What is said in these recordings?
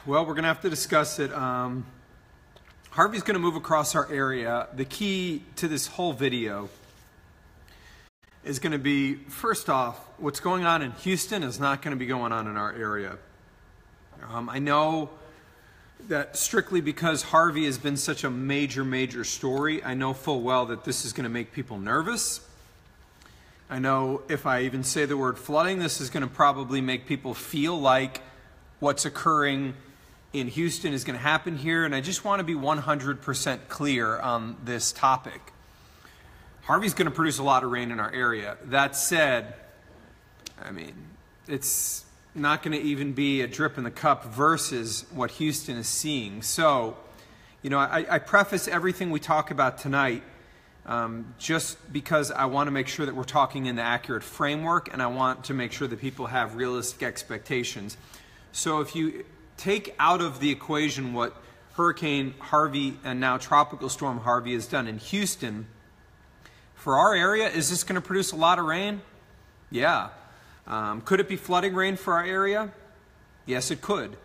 Well, we're going to have to discuss it. Harvey's going to move across our area. The key to this whole video is going to be, first off, what's going on in Houston is not going to be going on in our area. I know that strictly because Harvey has been such a major story, I know full well that this is going to make people nervous. I know if I even say the word flooding, this is going to probably make people feel like what's occurring in Houston is going to happen here, and I just want to be 100% clear on this topic. Harvey's going to produce a lot of rain in our area. That said, I mean, it's not going to even be a drip in the cup versus what Houston is seeing. So, you know, I preface everything we talk about tonight just because I want to make sure that we're talking in the accurate framework, and I want to make sure that people have realistic expectations. So if you take out of the equation what Hurricane Harvey and now Tropical Storm Harvey has done in Houston, for our area, is this going to produce a lot of rain? Yeah. Could it be flooding rain for our area? Yes, it could.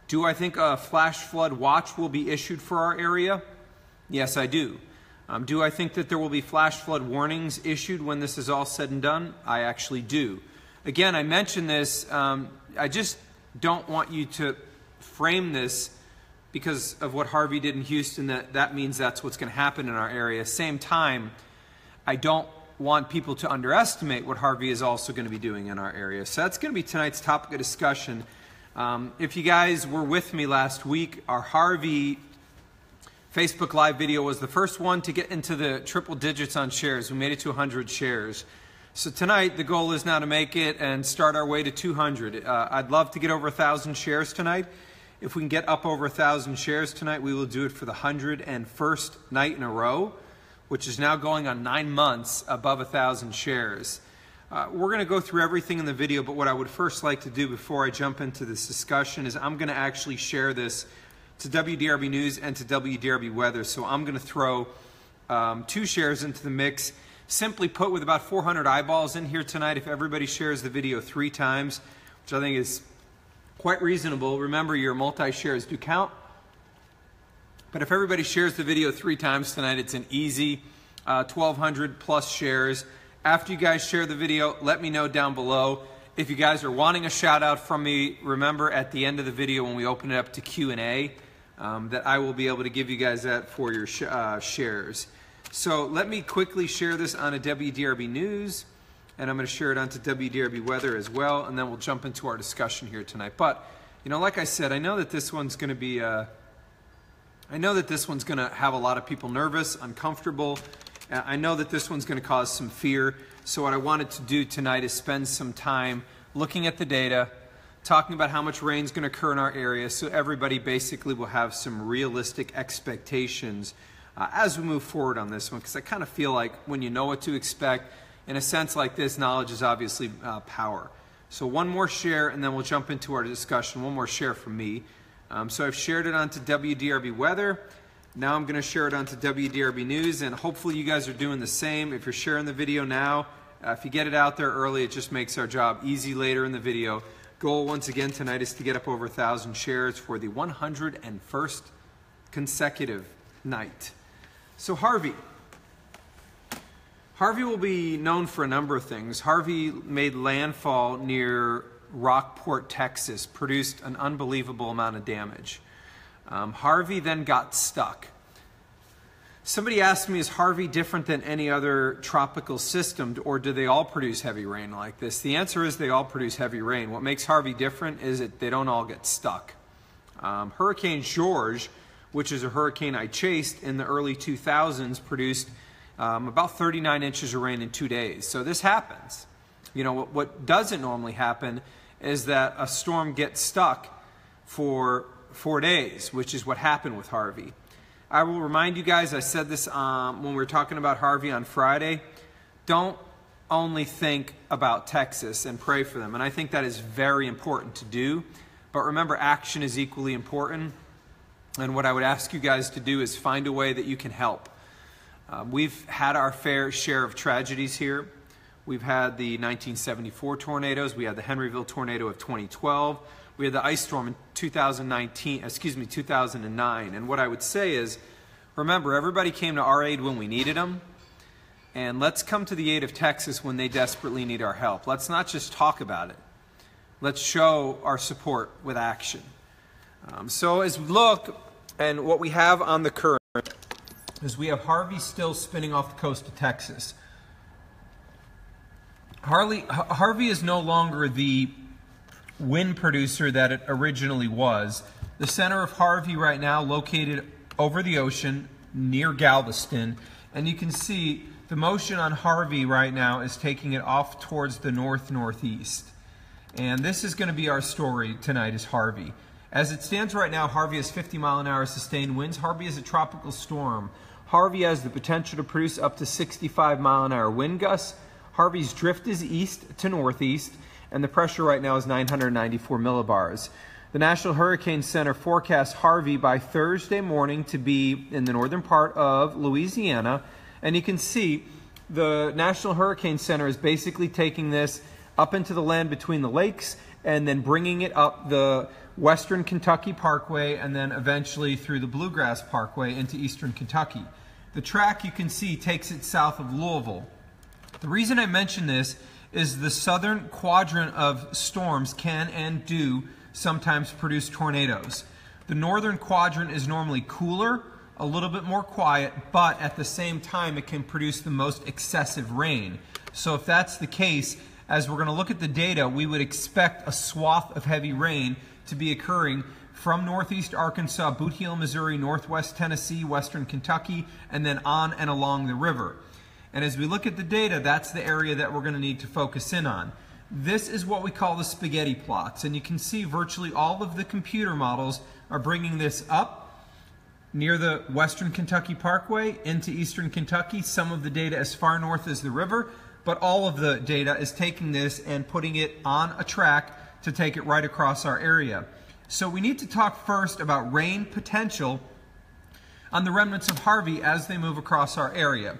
Do I think a flash flood watch will be issued for our area? Yes, I do. Do I think that there will be flash flood warnings issued when this is all said and done? I actually do. Again, I mentioned this, I just don't want you to frame this because of what Harvey did in Houston, that means that's what's going to happen in our area. Same time, I don't want people to underestimate what Harvey is also going to be doing in our area. So that's going to be tonight's topic of discussion. If you guys were with me last week, our Harvey Facebook Live video was the first one to get into the triple digits on shares. We made it to 100 shares. So tonight, the goal is now to make it and start our way to 200. I'd love to get over 1,000 shares tonight. If we can get up over 1,000 shares tonight, we will do it for the 101st night in a row, which is now going on 9 months above 1,000 shares. We're going to go through everything in the video, but what I would first like to do before I jump into this discussion is I'm going to actually share this to WDRB News and to WDRB Weather. So I'm going to throw 2 shares into the mix. Simply put, with about 400 eyeballs in here tonight, if everybody shares the video 3 times, which I think is quite reasonable. Remember, your multi-shares do count. But if everybody shares the video 3 times tonight, it's an easy 1,200 plus shares. After you guys share the video, let me know down below. If you guys are wanting a shout out from me, remember at the end of the video when we open it up to Q&A, that I will be able to give you guys that for your shares. So let me quickly share this on a WDRB News, and I'm going to share it onto WDRB Weather as well, and then we'll jump into our discussion here tonight. But, you know, like I said, I know that this one's going to be, I know that this one's going to have a lot of people nervous, uncomfortable. I know that this one's going to cause some fear. So what I wanted to do tonight is spend some time looking at the data, talking about how much rain is going to occur in our area, so everybody basically will have some realistic expectations as we move forward on this one, because I kind of feel like when you know what to expect, in a sense like this, knowledge is obviously power. So one more share, and then we'll jump into our discussion. One more share from me. So I've shared it onto WDRB Weather. Now I'm going to share it onto WDRB News, and hopefully you guys are doing the same. If you're sharing the video now, if you get it out there early, it just makes our job easy later in the video. Goal once again tonight is to get up over 1,000 shares for the 101st consecutive night. So Harvey will be known for a number of things. Harvey made landfall near Rockport, Texas, produced an unbelievable amount of damage. Harvey then got stuck. Somebody asked me, is Harvey different than any other tropical system, or do they all produce heavy rain like this? The answer is they all produce heavy rain. What makes Harvey different is that they don't all get stuck. Hurricane George, which is a hurricane I chased in the early 2000s, produced about 39 inches of rain in 2 days. So this happens. You know, what doesn't normally happen is that a storm gets stuck for 4 days, which is what happened with Harvey. I will remind you guys, I said this when we were talking about Harvey on Friday, don't only think about Texas and pray for them. And I think that is very important to do. But remember, action is equally important. And what I would ask you guys to do is find a way that you can help. We've had our fair share of tragedies here. We've had the 1974 tornadoes. We had the Henryville tornado of 2012. We had the ice storm in 2009. And what I would say is, remember, everybody came to our aid when we needed them. And let's come to the aid of Texas when they desperately need our help. Let's not just talk about it. Let's show our support with action. So as we look, and what we have on the current is we have Harvey still spinning off the coast of Texas. Harvey is no longer the wind producer that it originally was. The center of Harvey right now located over the ocean near Galveston, and you can see the motion on Harvey right now is taking it off towards the north-northeast. And this is going to be our story tonight, is Harvey. As it stands right now, Harvey has 50-mile-an-hour sustained winds. Harvey is a tropical storm. Harvey has the potential to produce up to 65-mile-an-hour wind gusts. Harvey's drift is east to northeast, and the pressure right now is 994 millibars. The National Hurricane Center forecasts Harvey by Thursday morning to be in the northern part of Louisiana. And you can see the National Hurricane Center is basically taking this up into the land between the lakes and then bringing it up the Western Kentucky Parkway and then eventually through the Bluegrass Parkway into eastern Kentucky. The track, you can see, takes it south of Louisville. The reason I mention this is the southern quadrant of storms can and do sometimes produce tornadoes. The northern quadrant is normally cooler, a little bit more quiet, but at the same time it can produce the most excessive rain. So if that's the case, as we're going to look at the data, we would expect a swath of heavy rain to be occurring from northeast Arkansas, Boot Heel, Missouri, northwest Tennessee, western Kentucky, and then on and along the river. And as we look at the data, that's the area that we're going to need to focus in on. This is what we call the spaghetti plots, and you can see virtually all of the computer models are bringing this up near the Western Kentucky Parkway into eastern Kentucky. Some of the data as far north as the river, but all of the data is taking this and putting it on a track to take it right across our area. So we need to talk first about rain potential on the remnants of Harvey as they move across our area.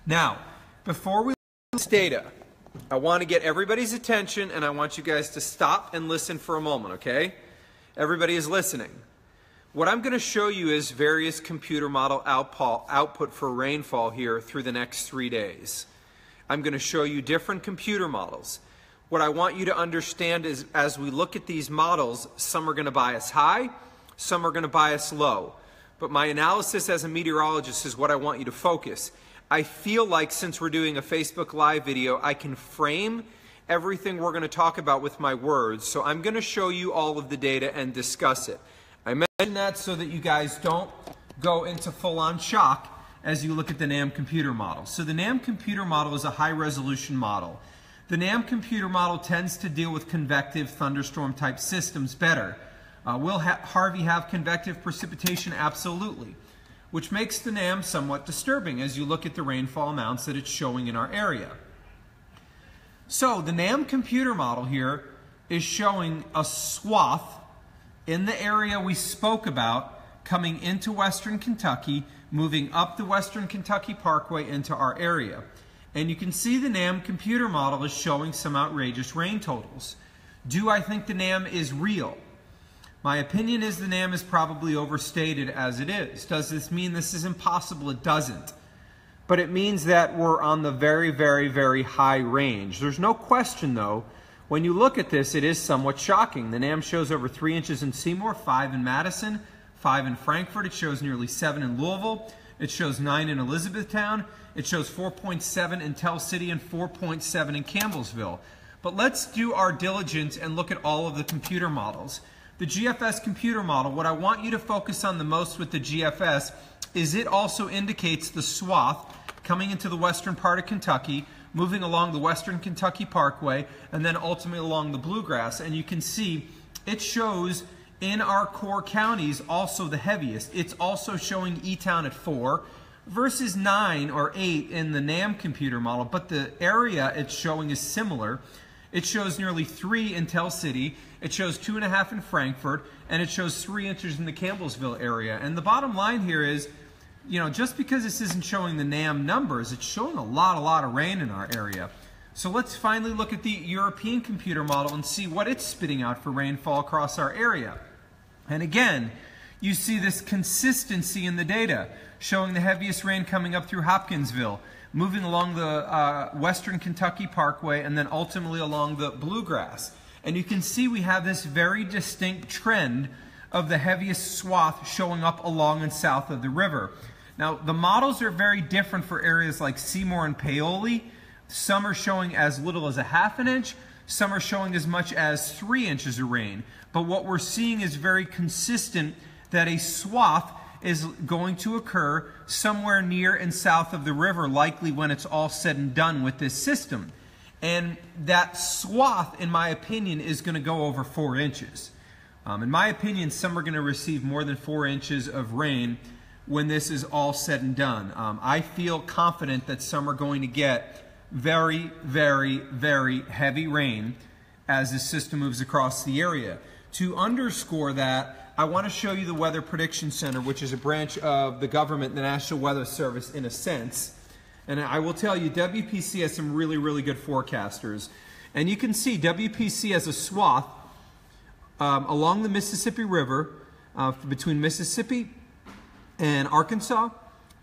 Now, before we look at this data, I want to get everybody's attention and I want you guys to stop and listen for a moment, okay? Everybody is listening. What I'm going to show you is various computer model output for rainfall here through the next 3 days. I'm going to show you different computer models. What I want you to understand is as we look at these models, some are going to bias high, some are going to bias low. But my analysis as a meteorologist is what I want you to focus. I feel like since we're doing a Facebook Live video, I can frame everything we're going to talk about with my words. So I'm going to show you all of the data and discuss it. I mention that so that you guys don't go into full-on shock as you look at the NAM computer model. So the NAM computer model is a high-resolution model. The NAM computer model tends to deal with convective thunderstorm-type systems better. Will Harvey have convective precipitation? Absolutely. Which makes the NAM somewhat disturbing as you look at the rainfall amounts that it's showing in our area. So the NAM computer model here is showing a swath in the area we spoke about coming into western Kentucky, moving up the Western Kentucky Parkway into our area. And you can see the NAM computer model is showing some outrageous rain totals. Do I think the NAM is real? My opinion is the NAM is probably overstated as it is. Does this mean this is impossible? It doesn't. But it means that we're on the very, very, very high range. There's no question, though, when you look at this, it is somewhat shocking. The NAM shows over 3 inches in Seymour, 5 in Madison, 5 in Frankfort. It shows nearly 7 in Louisville. It shows 9 in Elizabethtown. It shows 4.7 in Tell City and 4.7 in Campbellsville. But let's do our diligence and look at all of the computer models. The GFS computer model, what I want you to focus on the most with the GFS is it also indicates the swath coming into the western part of Kentucky, moving along the Western Kentucky Parkway, and then ultimately along the Bluegrass. And you can see it shows in our core counties also the heaviest. It's also showing E-Town at 4 versus 9 or 8 in the NAM computer model, but the area it's showing is similar. It shows nearly 3 in Tell City, it shows 2.5 in Frankfort, and it shows 3 inches in the Campbellsville area. And the bottom line here is, you know, just because this isn't showing the NAM numbers, it's showing a lot of rain in our area. So let's finally look at the European computer model and see what it's spitting out for rainfall across our area. And again, you see this consistency in the data, showing the heaviest rain coming up through Hopkinsville, moving along the Western Kentucky Parkway, and then ultimately along the Bluegrass. And you can see we have this very distinct trend of the heaviest swath showing up along and south of the river. Now, the models are very different for areas like Seymour and Paoli. Some are showing as little as a ½ inch, some are showing as much as 3 inches of rain. But what we're seeing is very consistent that a swath is going to occur somewhere near and south of the river, likely when it's all said and done with this system. And that swath, in my opinion, is going to go over 4 inches. In my opinion, some are going to receive more than 4 inches of rain when this is all said and done. I feel confident that some are going to get very, very, very heavy rain as this system moves across the area. To underscore that, I want to show you the Weather Prediction Center, which is a branch of the government, the National Weather Service in a sense. And I will tell you, WPC has some really, really good forecasters. And you can see WPC has a swath along the Mississippi River between Mississippi and Arkansas,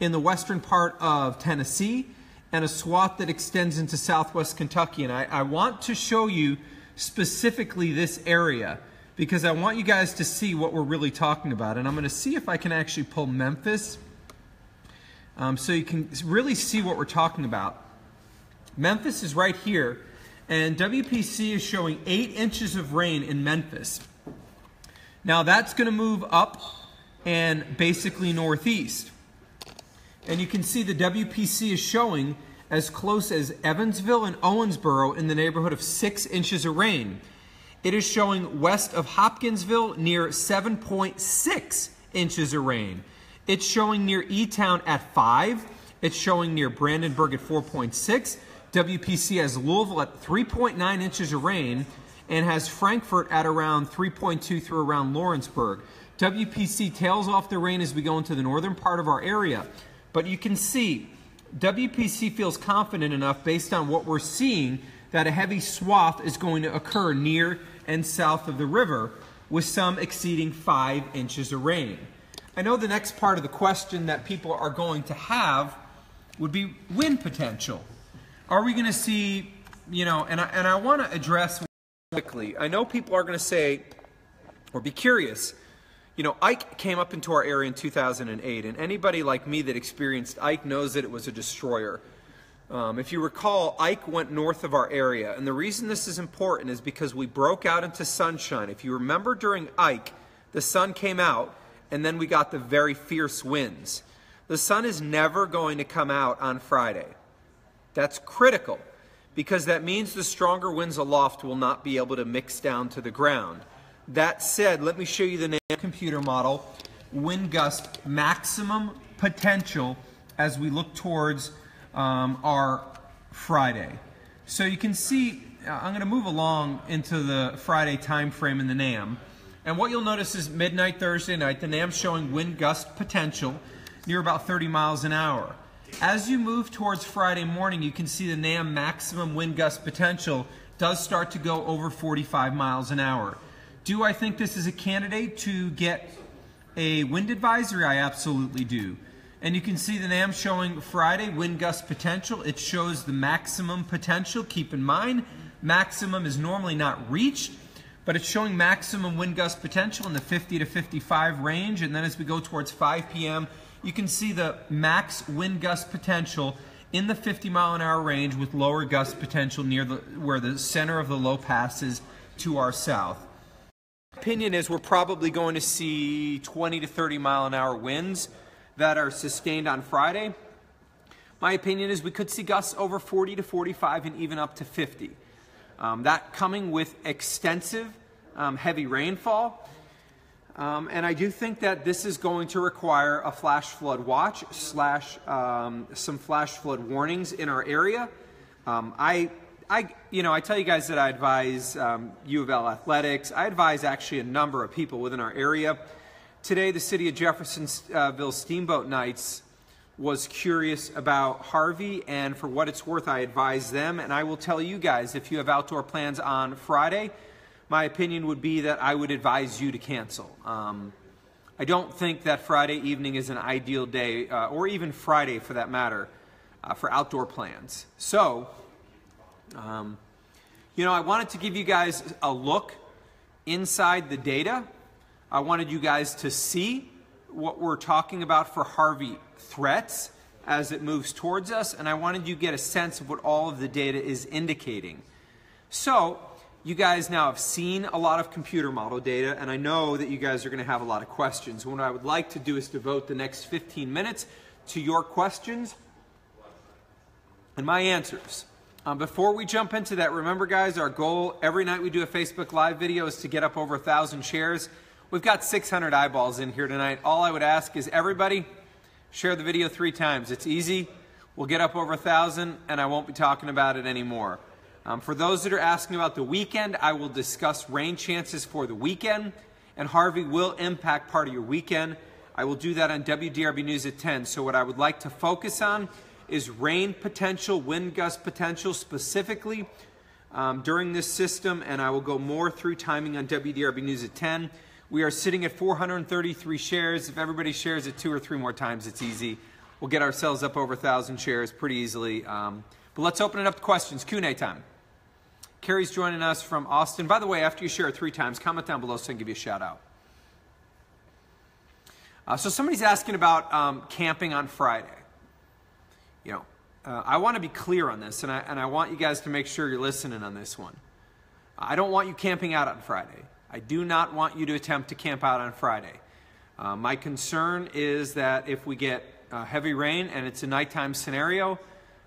in the western part of Tennessee, and a swath that extends into southwest Kentucky. And I want to show you specifically this area because I want you guys to see what we're really talking about. And I'm going to see if I can actually pull Memphis so you can really see what we're talking about. Memphis is right here, and WPC is showing 8 inches of rain in Memphis. Now that's going to move up and basically northeast. And you can see the WPC is showing as close as Evansville and Owensboro in the neighborhood of 6 inches of rain. It is showing west of Hopkinsville near 7.6 inches of rain. It's showing near E-Town at 5. It's showing near Brandenburg at 4.6. WPC has Louisville at 3.9 inches of rain and has Frankfort at around 3.2 through around Lawrenceburg. WPC tails off the rain as we go into the northern part of our area. But you can see WPC feels confident enough based on what we're seeing that a heavy swath is going to occur near and south of the river with some exceeding 5 inches of rain. I know the next part of the question that people are going to have would be wind potential. Are we going to see, and I want to address quickly. I know people are going to say, or be curious, Ike came up into our area in 2008, and anybody like me that experienced Ike knows that it was a destroyer. If you recall, Ike went north of our area, and the reason this is important is because we broke out into sunshine. If you remember during Ike, the sun came out, and then we got the very fierce winds. The sun is never going to come out on Friday. That's critical, because that means the stronger winds aloft will not be able to mix down to the ground. That said, let me show you the NAM computer model, wind gust maximum potential as we look towards our Friday. So you can see, I'm going to move along into the Friday time frame in the NAM. And what you'll notice is midnight Thursday night, the NAM's showing wind gust potential near about 30 miles an hour. As you move towards Friday morning, you can see the NAM maximum wind gust potential does start to go over 45 miles an hour. Do I think this is a candidate to get a wind advisory? I absolutely do. And you can see the NAM showing Friday wind gust potential. It shows the maximum potential. Keep in mind, maximum is normally not reached, but it's showing maximum wind gust potential in the 50 to 55 range. And then as we go towards 5 p.m., you can see the max wind gust potential in the 50-mile-an-hour range with lower gust potential near where the center of the low passes to our south. My opinion is we're probably going to see 20 to 30-mile-an-hour winds that are sustained on Friday. My opinion is we could see gusts over 40 to 45 and even up to 50. That coming with extensive heavy rainfall. And I do think that this is going to require a flash flood watch / some flash flood warnings in our area. I tell you guys that I advise U of L athletics. I advise actually a number of people within our area. Today, the city of Jeffersonville Steamboat Knights was curious about Harvey, and for what it's worth, I advise them. And I will tell you guys, if you have outdoor plans on Friday, my opinion would be that I would advise you to cancel. I don't think that Friday evening is an ideal day, or even Friday for that matter, for outdoor plans. So, you know, I wanted to give you guys a look inside the data. I wanted you guys to see what we're talking about for Harvey threats as it moves towards us, and I wanted you to get a sense of what all of the data is indicating. So, you guys now have seen a lot of computer model data, and I know that you guys are going to have a lot of questions. What I would like to do is devote the next 15 minutes to your questions and my answers. Before we jump into that, remember guys, our goal every night we do a Facebook Live video is to get up over 1,000 shares. We've got 600 eyeballs in here tonight. All I would ask is everybody share the video 3 times. It's easy. We'll get up over 1,000 and I won't be talking about it anymore. For those that are asking about the weekend, I will discuss rain chances for the weekend, and Harvey will impact part of your weekend. I will do that on WDRB News at 10. So what I would like to focus on is rain potential, wind gust potential specifically during this system, and I will go more through timing on WDRB News at 10. We are sitting at 433 shares. If everybody shares it 2 or 3 more times, it's easy. We'll get ourselves up over 1,000 shares pretty easily. But let's open it up to questions. Q&A time. Carrie's joining us from Austin. By the way, after you share it 3 times, comment down below so I can give you a shout out. So somebody's asking about camping on Friday. You know, I want to be clear on this, and I want you guys to make sure you're listening on this one. I don't want you camping out on Friday. I do not want you to attempt to camp out on Friday. My concern is that if we get heavy rain and it's a nighttime scenario,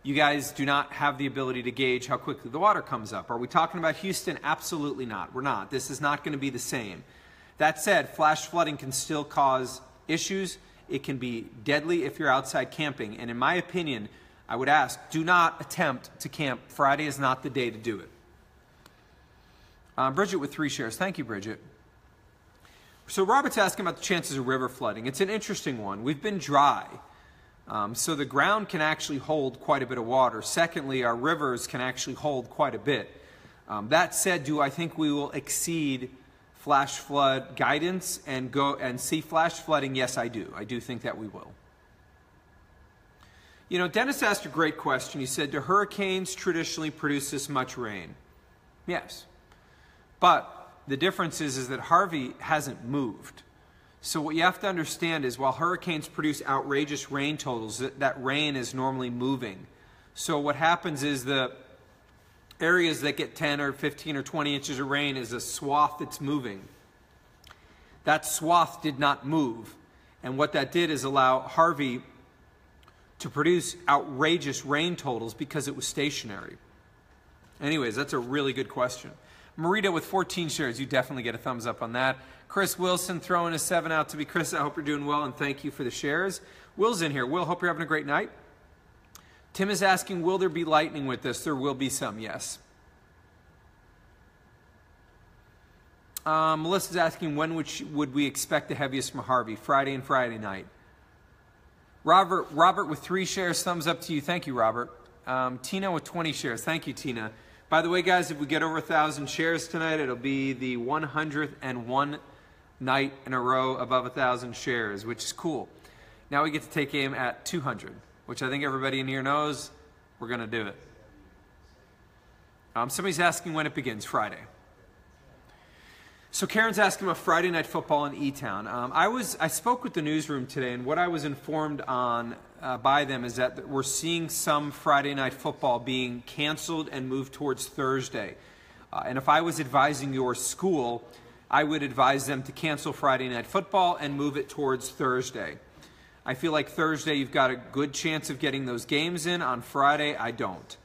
you guys do not have the ability to gauge how quickly the water comes up. Are we talking about Houston? Absolutely not. We're not. This is not going to be the same. That said, flash flooding can still cause issues. It can be deadly if you're outside camping. And in my opinion, I would ask, do not attempt to camp. Friday is not the day to do it. Bridget with 3 shares. Thank you, Bridget. So Robert's asking about the chances of river flooding. It's an interesting one. We've been dry. So the ground can actually hold quite a bit of water. Secondly, our rivers can actually hold quite a bit. That said, do I think we will exceed flash flood guidance and go and see flash flooding? Yes, I do. I do think that we will. You know, Dennis asked a great question. He said, do hurricanes traditionally produce this much rain? Yes. But the difference is that Harvey hasn't moved. So what you have to understand is while hurricanes produce outrageous rain totals, that rain is normally moving. So what happens is the areas that get 10 or 15 or 20 inches of rain is a swath that's moving. That swath did not move. And what that did is allow Harvey to produce outrageous rain totals because it was stationary. Anyways, that's a really good question. Marita with 14 shares, you definitely get a thumbs up on that. Chris Wilson throwing a 7 out to be Chris. I hope you're doing well, and thank you for the shares. Will's in here. Will, hope you're having a great night. Tim is asking, will there be lightning with this? There will be some, yes. Melissa's asking, when would we expect the heaviest from Harvey? Friday and Friday night. Robert with 3 shares, thumbs up to you. Thank you, Robert. Tina with 20 shares. Thank you, Tina. By the way, guys, if we get over 1,000 shares tonight, it'll be the 101 night in a row above 1,000 shares, which is cool. Now we get to take aim at 200, which I think everybody in here knows we're going to do it. Somebody's asking when it begins. Friday. So Karen's asking about Friday night football in E-Town. I spoke with the newsroom today, and what I was informed on by them is that we're seeing some Friday night football being canceled and moved towards Thursday. And if I was advising your school, I would advise them to cancel Friday night football and move it towards Thursday. I feel like Thursday you've got a good chance of getting those games in. On Friday, I don't.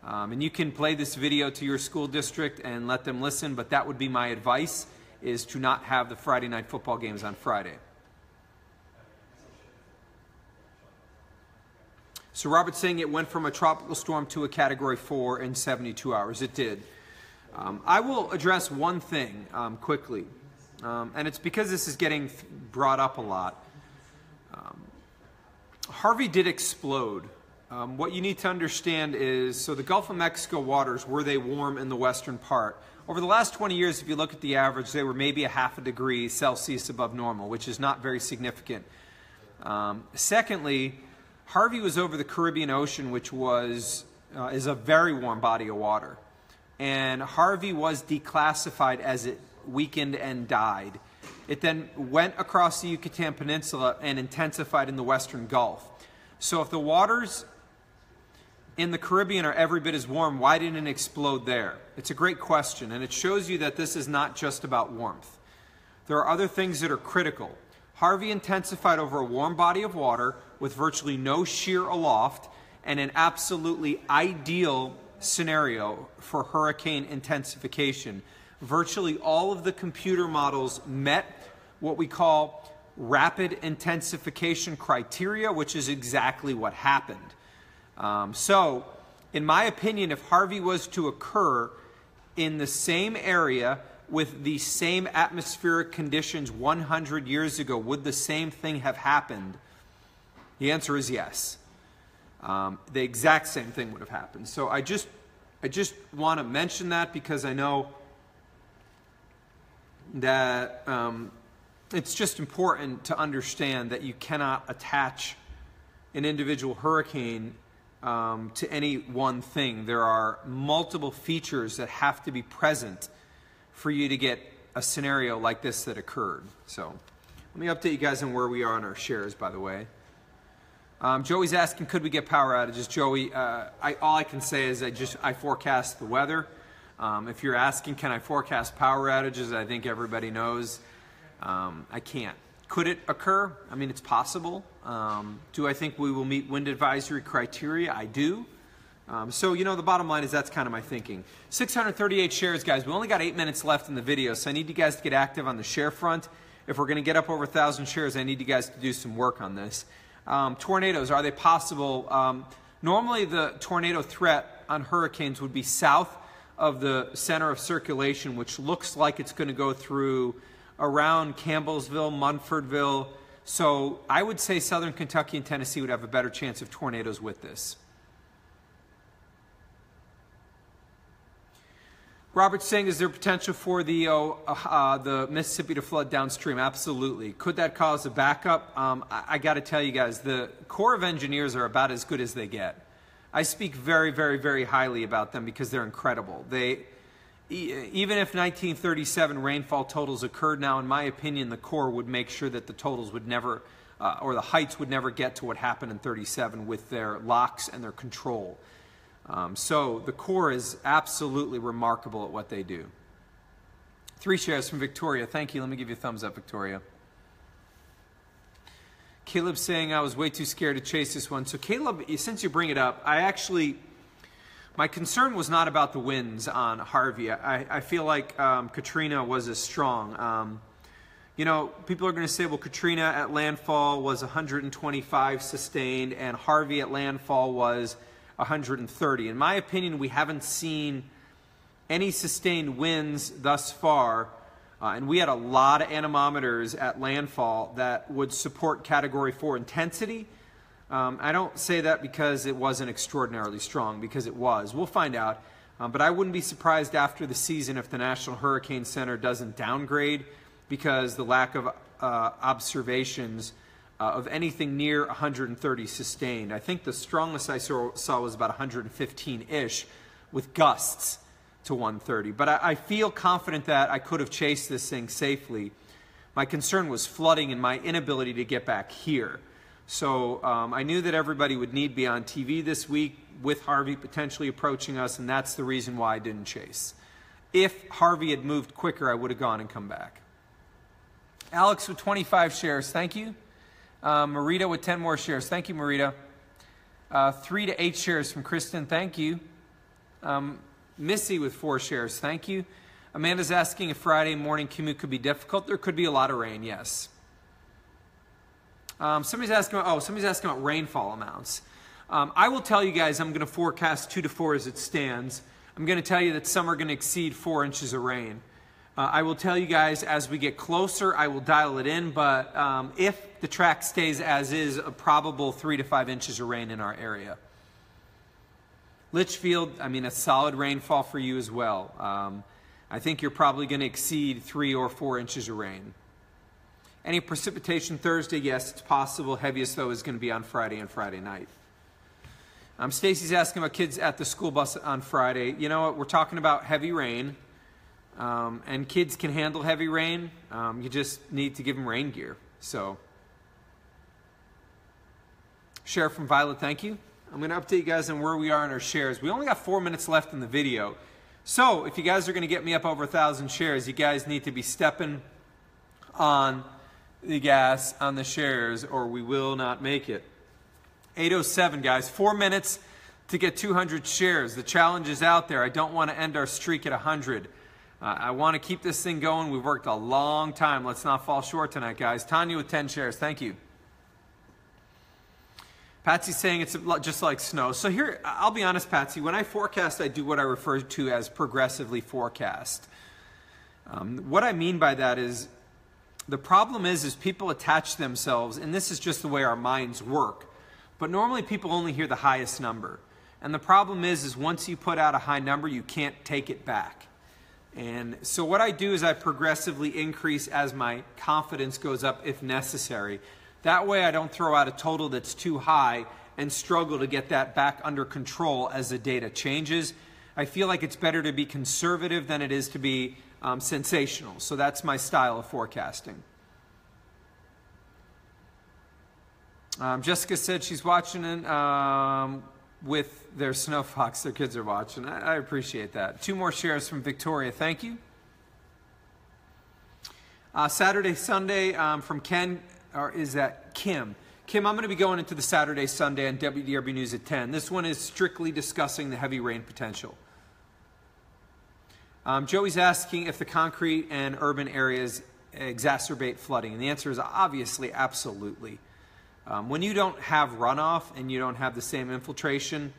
And you can play this video to your school district and let them listen, but that would be my advice, is to not have the Friday night football games on Friday. So Robert's saying it went from a tropical storm to a Category 4 in 72 hours. It did. I will address one thing quickly, and it's because this is getting brought up a lot. Harvey did explode. What you need to understand is, so the Gulf of Mexico waters, were they warm in the western part? Over the last 20 years, if you look at the average, they were maybe a half a degree Celsius above normal, which is not very significant. Secondly, Harvey was over the Caribbean Ocean, which is a very warm body of water. And Harvey was declassified as it weakened and died. It then went across the Yucatan Peninsula and intensified in the western Gulf. So if the waters in the Caribbean are every bit as warm, why didn't it explode there? It's a great question, and it shows you that this is not just about warmth. There are other things that are critical. Harvey intensified over a warm body of water with virtually no shear aloft and an absolutely ideal scenario for hurricane intensification. Virtually all of the computer models met what we call rapid intensification criteria, which is exactly what happened. So, in my opinion, if Harvey was to occur in the same area with the same atmospheric conditions 100 years ago, would the same thing have happened? The answer is yes. The exact same thing would have happened. So I just want to mention that because I know that it's just important to understand that you cannot attach an individual hurricane to any one thing. There are multiple features that have to be present for you to get a scenario like this that occurred. So let me update you guys on where we are on our shares, by the way. Joey's asking, could we get power outages? Joey, all I can say is I forecast the weather. If you're asking, can I forecast power outages, I think everybody knows I can't. Could it occur? I mean, it's possible. Do I think we will meet wind advisory criteria? I do. So, you know, the bottom line is that's kind of my thinking. 638 shares, guys. We only got 8 minutes left in the video, so I need you guys to get active on the share front. If we're going to get up over 1,000 shares, I need you guys to do some work on this. Tornadoes, are they possible? Normally, the tornado threat on hurricanes would be south of the center of circulation, which looks like it's going to go through around Campbellsville, Munfordville. So I would say southern Kentucky and Tennessee would have a better chance of tornadoes with this. Robert's saying, is there potential for the Mississippi to flood downstream? Absolutely. Could that cause a backup? I got to tell you guys, the Corps of Engineers are about as good as they get. I speak very, very, very highly about them because they're incredible. Even if 1937 rainfall totals occurred now, in my opinion, the Corps would make sure that the totals would never, or the heights would never get to what happened in 37 with their locks and their control. So the Corps is absolutely remarkable at what they do. 3 shares from Victoria. Thank you. Let me give you a thumbs up, Victoria. Caleb's saying I was way too scared to chase this one. So Caleb, since you bring it up, my concern was not about the winds on Harvey. I feel like Katrina was as strong. You know, people are going to say, well, Katrina at landfall was 125 sustained, and Harvey at landfall was 130. In my opinion, we haven't seen any sustained winds thus far, and we had a lot of anemometers at landfall that would support Category 4 intensity. I don't say that because it wasn't extraordinarily strong, because it was. We'll find out. But I wouldn't be surprised after the season if the National Hurricane Center doesn't downgrade because the lack of observations of anything near 130 sustained. I think the strongest I saw was about 115-ish with gusts to 130. But I feel confident that I could have chased this thing safely. My concern was flooding and my inability to get back here. So I knew that everybody would need to be on TV this week with Harvey potentially approaching us, and that's the reason why I didn't chase. If Harvey had moved quicker, I would have gone and come back. Alex with 25 shares, thank you. Marita with 10 more shares, thank you, Marita. 3 to 8 shares from Kristen, thank you. Missy with 4 shares, thank you. Amanda's asking if Friday morning commute could be difficult. There could be a lot of rain, yes. Somebody's asking about rainfall amounts. I will tell you guys I'm going to forecast 2 to 4 as it stands. I'm going to tell you that some are going to exceed 4 inches of rain. I will tell you guys as we get closer, I will dial it in, but if the track stays as is, a probable 3 to 5 inches of rain in our area. Litchfield, I mean, a solid rainfall for you as well. I think you're probably going to exceed 3 or 4 inches of rain. Any precipitation Thursday? Yes, it's possible. Heaviest, though, is going to be on Friday and Friday night. Stacy's asking about kids at the school bus on Friday. You know what? We're talking about heavy rain. And kids can handle heavy rain. You just need to give them rain gear. So, Share from Violet, thank you. I'm going to update you guys on where we are in our shares. We only got 4 minutes left in the video. So, if you guys are going to get me up over 1,000 shares, you guys need to be stepping on the gas on the shares or we will not make it. 8:07, guys. 4 minutes to get 200 shares. The challenge is out there. I don't want to end our streak at 100. I want to keep this thing going. We've worked a long time. Let's not fall short tonight, guys. Tanya with 10 shares. Thank you. Patsy's saying it's just like snow. So here, I'll be honest, Patsy. When I forecast, I do what I refer to as progressively forecast. What I mean by that is, the problem is people attach themselves, and this is just the way our minds work. But normally people only hear the highest number. And the problem is once you put out a high number, you can't take it back. And so what I do is I progressively increase as my confidence goes up if necessary. That way I don't throw out a total that's too high and struggle to get that back under control as the data changes. I feel like it's better to be conservative than it is to be sensational. So that's my style of forecasting. Jessica said she's watching it with their Snow Fox. Their kids are watching. I appreciate that. 2 more shares from Victoria. Thank you. Saturday, Sunday from Ken, or is that Kim? Kim, I'm going to be going into the Saturday, Sunday on WDRB News at 10. This one is strictly discussing the heavy rain potential. Joey's asking if the concrete and urban areas exacerbate flooding. And the answer is obviously absolutely. When you don't have runoff and you don't have the same infiltration,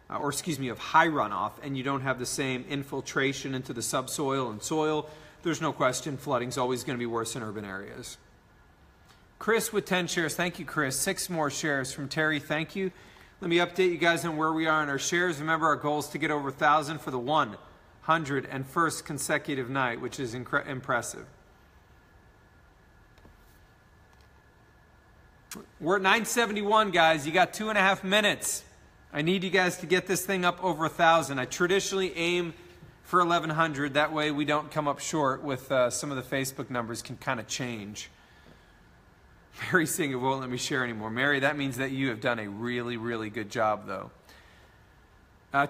of high runoff, and you don't have the same infiltration into the subsoil and soil, there's no question flooding's always going to be worse in urban areas. Chris with 10 shares. Thank you, Chris. 6 more shares from Terry. Thank you. Let me update you guys on where we are in our shares. Remember, our goal is to get over 1,000 for the 101st consecutive night, which is impressive. We're at 971, guys. You got 2.5 minutes. I need you guys to get this thing up over 1,000. I traditionally aim for 1,100. That way we don't come up short with some of the Facebook numbers can kind of change. Mary's saying it won't let me share anymore. Mary, that means that you have done a really, really good job, though.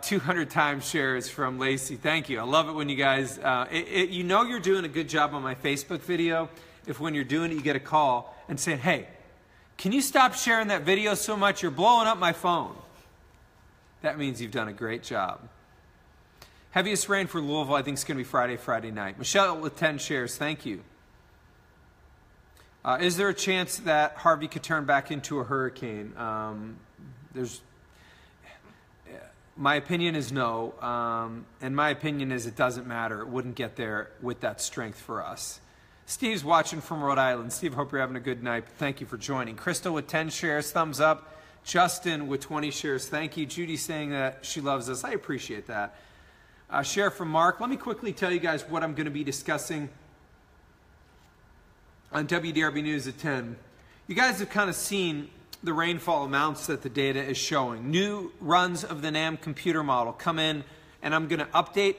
200 times shares from Lacey. Thank you. I love it when you guys, you know you're doing a good job on my Facebook video if when you're doing it you get a call and say, hey, can you stop sharing that video so much? You're blowing up my phone. That means you've done a great job. Heaviest rain for Louisville, I think, is going to be Friday night. Michelle with 10 shares. Thank you. Is there a chance that Harvey could turn back into a hurricane? My opinion is no. And my opinion is it doesn't matter. It wouldn't get there with that strength for us. Steve's watching from Rhode Island. Steve, hope you're having a good night. Thank you for joining. Crystal with 10 shares, thumbs up. Justin with 20 shares, thank you. Judy saying that she loves us. I appreciate that. Share from Mark. Let me quickly tell you guys what I'm going to be discussing on WDRB News at 10. You guys have kind of seen the rainfall amounts that the data is showing. New runs of the NAM computer model come in, and I'm going to update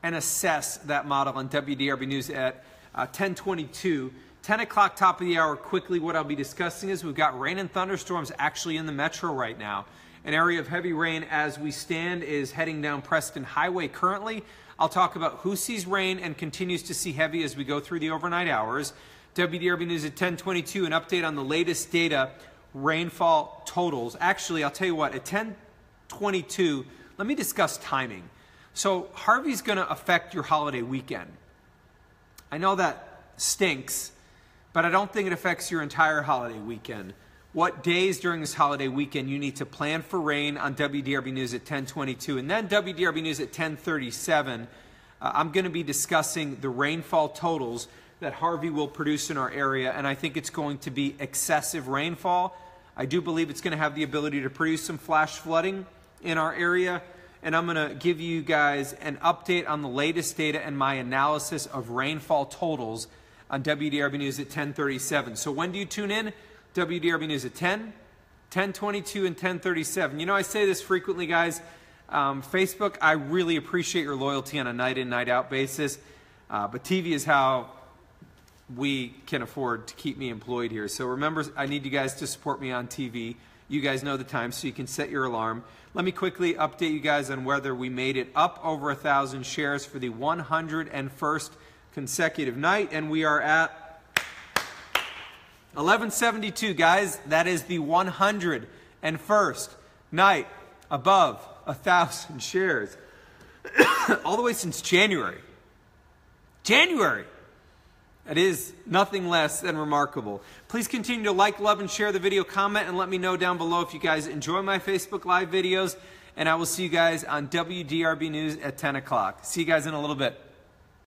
and assess that model on WDRB News at 10:22. 10 o'clock, top of the hour, quickly what I'll be discussing is we've got rain and thunderstorms actually in the metro right now. An area of heavy rain as we stand is heading down Preston Highway currently. I'll talk about who sees rain and continues to see heavy as we go through the overnight hours. WDRB News at 10:22, an update on the latest data, rainfall totals. Actually, I'll tell you what, at 10:22, let me discuss timing. So Harvey's going to affect your holiday weekend. I know that stinks, but I don't think it affects your entire holiday weekend. What days during this holiday weekend you need to plan for rain on WDRB News at 10:22, and then WDRB News at 10:37. I'm going to be discussing the rainfall totals that Harvey will produce in our area, and I think it's going to be excessive rainfall. I do believe it's going to have the ability to produce some flash flooding in our area, and I'm going to give you guys an update on the latest data and my analysis of rainfall totals on WDRB News at 10:37. So when do you tune in? WDRB News at 10, 10:22, and 10:37. You know, I say this frequently, guys. Facebook, I really appreciate your loyalty on a night-in, night-out basis, but TV is how we can afford to keep me employed here. So remember, I need you guys to support me on TV. You guys know the time, so you can set your alarm. Let me quickly update you guys on whether we made it up over 1,000 shares for the 101st consecutive night, and we are at 1172, guys. That is the 101st night above 1,000 shares. All the way since January. It is nothing less than remarkable. Please continue to like, love, and share the video, comment, and let me know down below if you guys enjoy my Facebook Live videos. And I will see you guys on WDRB News at 10 o'clock. See you guys in a little bit.